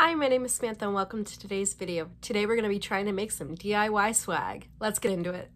Hi, my name is Samantha and welcome to today's video. Today we're going to be trying to make some DIY swag. Let's get into it.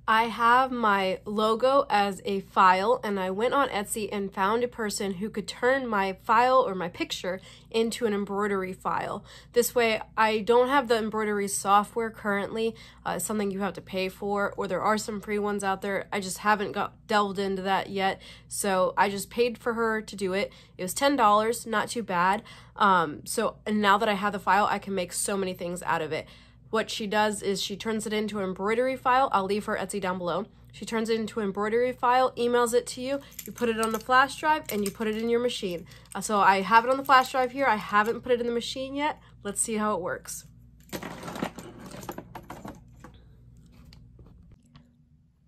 I have my logo as a file and I went on Etsy and found a person who could turn my file or my picture into an embroidery file. This way I don't have the embroidery software currently. It's something you have to pay for, or there are some free ones out there. I just haven't delved into that yet. So I just paid for her to do it. It was $10, not too bad. And now that I have the file, I can make so many things out of it. What she does is she turns it into an embroidery file. I'll leave her Etsy down below. She turns it into an embroidery file, emails it to you, you put it on the flash drive, and you put it in your machine. So I have it on the flash drive here. I haven't put it in the machine yet. Let's see how it works.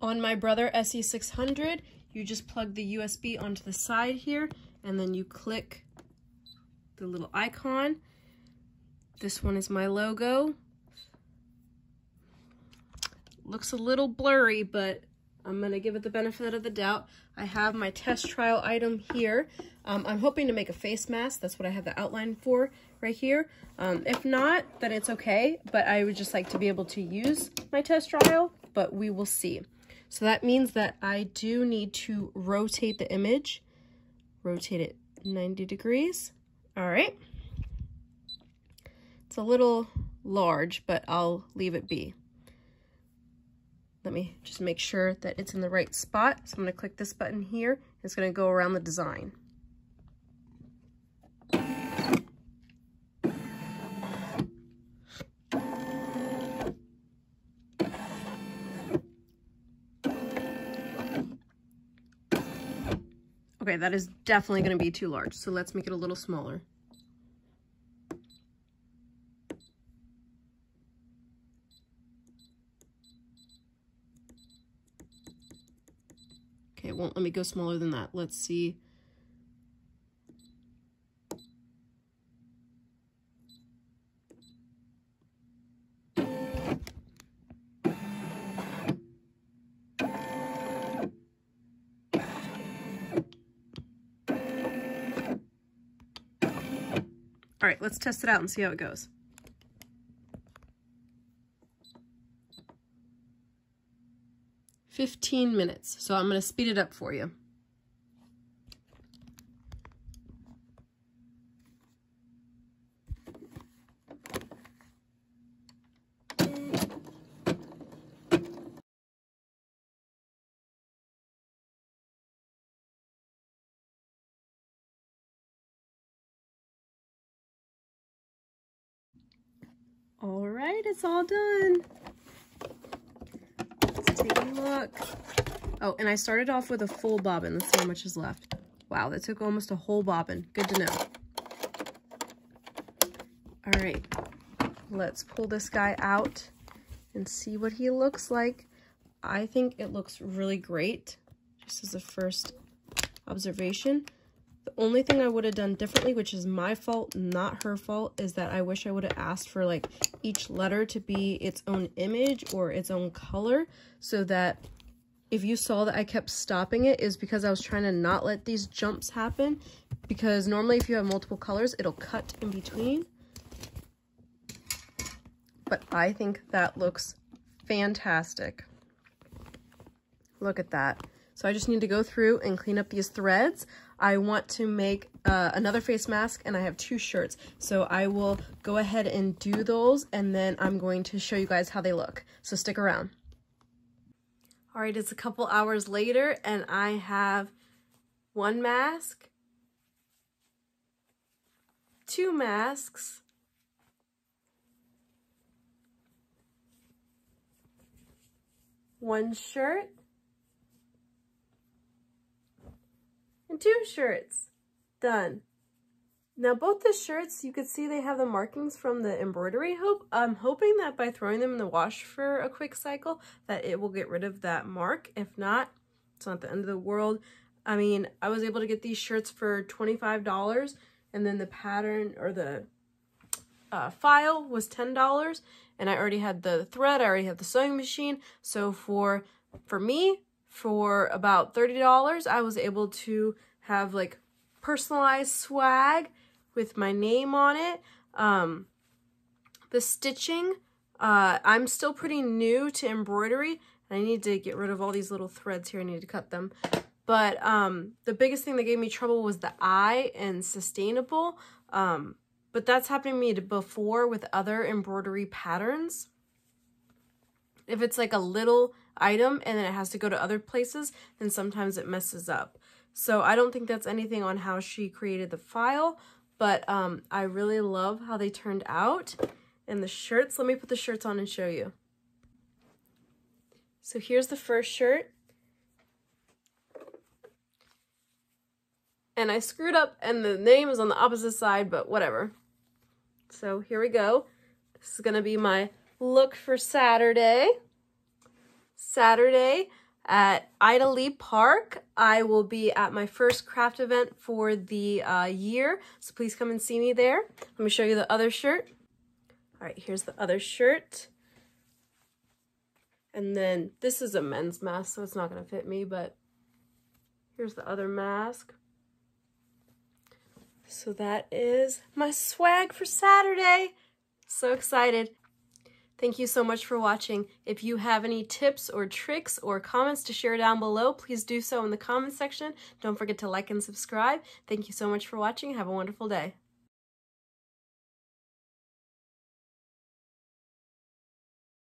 On my Brother SE600, you just plug the USB onto the side here, and then you click the little icon. This one is my logo. Looks a little blurry, but I'm gonna give it the benefit of the doubt. I have my test trial item here. I'm hoping to make a face mask. That's what I have the outline for right here. If not, then it's okay, but I would just like to be able to use my test trial, but we will see. So that means that I do need to rotate the image. Rotate it 90 degrees. All right. It's a little large, but I'll leave it be. Let me just make sure that it's in the right spot. So I'm going to click this button here. It's going to go around the design. Okay, that is definitely going to be too large. So let's make it a little smaller. Okay, it won't let me go smaller than that. Let's see. All right, let's test it out and see how it goes. $15 minutes, so I'm going to speed it up for you. All right, it's all done. Let's take a look. Oh, and I started off with a full bobbin. Let's see how much is left. Wow, that took almost a whole bobbin. Good to know. All right, let's pull this guy out and see what he looks like. I think it looks really great, just as a first observation. The only thing I would have done differently, which is my fault, not her fault, is that I wish I would have asked for like each letter to be its own image or its own color, so that if you saw that I kept stopping it, is because I was trying to not let these jumps happen, because normally if you have multiple colors, it'll cut in between. But I think that looks fantastic. Look at that. So I just need to go through and clean up these threads. I want to make another face mask, and I have 2 shirts. So I will go ahead and do those, and then I'm going to show you guys how they look. So stick around. All right, it's a couple hours later, and I have 1 mask, 2 masks, 1 shirt, and 2 shirts. Done. Now both the shirts, you could see they have the markings from the embroidery hoop. I'm hoping that by throwing them in the wash for a quick cycle that it will get rid of that mark. If not, it's not the end of the world. I mean, I was able to get these shirts for $25, and then the pattern or the file was $10, and I already had the thread, I already had the sewing machine. So for me, for about $30, I was able to have like personalized swag with my name on it. The stitching, I'm still pretty new to embroidery, and I need to get rid of all these little threads here. I need to cut them. But the biggest thing that gave me trouble was the eye and sustainable. But that's happened to me before with other embroidery patterns. If it's like a little item and then it has to go to other places, then sometimes it messes up. So I don't think that's anything on how she created the file, but I really love how they turned out. And the shirts, let me put the shirts on and show you. So here's the first shirt. And I screwed up and the name is on the opposite side, but whatever. So here we go. This is gonna be my look for Saturday. Saturday at Ida Lee Park. I will be at my first craft event for the year, so please come and see me there. Let me show you the other shirt. All right, here's the other shirt. And then this is a men's mask, so it's not gonna fit me, but here's the other mask. So that is my swag for Saturday. So excited. Thank you so much for watching. If you have any tips or tricks or comments to share down below, please do so in the comments section. Don't forget to like and subscribe. Thank you so much for watching. Have a wonderful day.